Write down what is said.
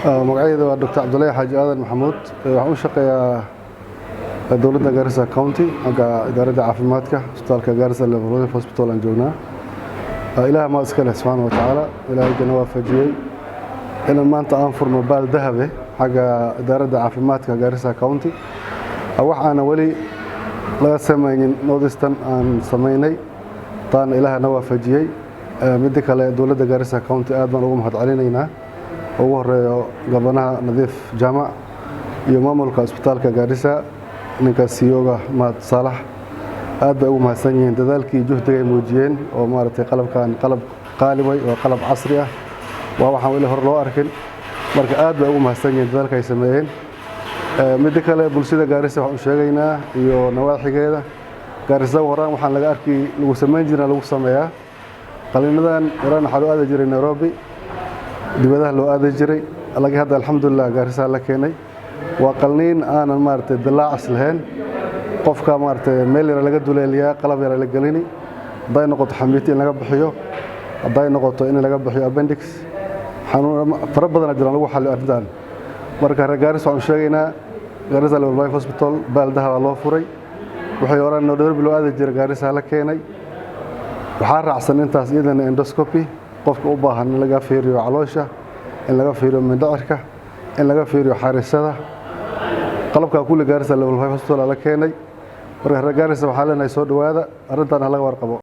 magacayda waa Dr. Abdullahi Xaaji Aadan Maxamuud waxaan u shaqeeyaa dowladda Garissa County aga idaaradda caafimaadka isbitaalka Garissa Level Hospital aan joognaa ilaahay ma iska leh subhanahu wa ta'ala ilaahay jana waafajiyay in maanta aan furno baal dahabe aga idaaradda caafimaadka Garissa County waxaana wali laga sameeyay Northeastern aan sameeynay taan ilaahay na waafajiyay mid kale dowladda Garissa County aad baan ugu mahadcelinaynaa ugu horeeyo gabanaha Nadiif Jaamac iyo maamulka isbitaalka Garissa ninka CEO-ga Mahad Salax aad bay ugu mahadsan yihiin dadaalkii juhdiga ay muujiyeen oo maartay qalabkan qalab qaali way oo qalab casri ah waxaan wali hor loo arkin marka aad bay ugu mahadsan yihiin dadaalka ay sameeyeen mid kale bulshada Garissa waxaan sheegaynaa iyo nawaaxigeeda Garissa waraan waxaan laga arkay lagu sameyn jiray lagu sameeyaa qalinadan waraan xalu aad jiray Nairobi dibadaha loo aaday jiray laga hadda alxamdulillah Garissa la keenay waa qalniin aanan maartay dilaac lahayn qofka maartay meel yar laga duleeliyaa qalab yar la galini haday noqoto xamiiti in laga bixiyo haday noqoto in laga bixiyo appendix xanuun fara badan jira lagu xalliyo arrintan marka Garissa waxaan sheegaynaa Garissa Level Hospital baaldaha loo furay waxay horaan Nairobi loo aaday jiray Garissa la keenay waxaa raacsan intaas iyadana endoscopy qofka u baahan in laga fiiriyo caloosha in laga fiiriyo mindhicirka in laga fiiriyo xariisada qalabka kulli Garissa Level Hospital la keenay marka Garissa waxaa leenahay soo dhawaada arrintan laga warqabo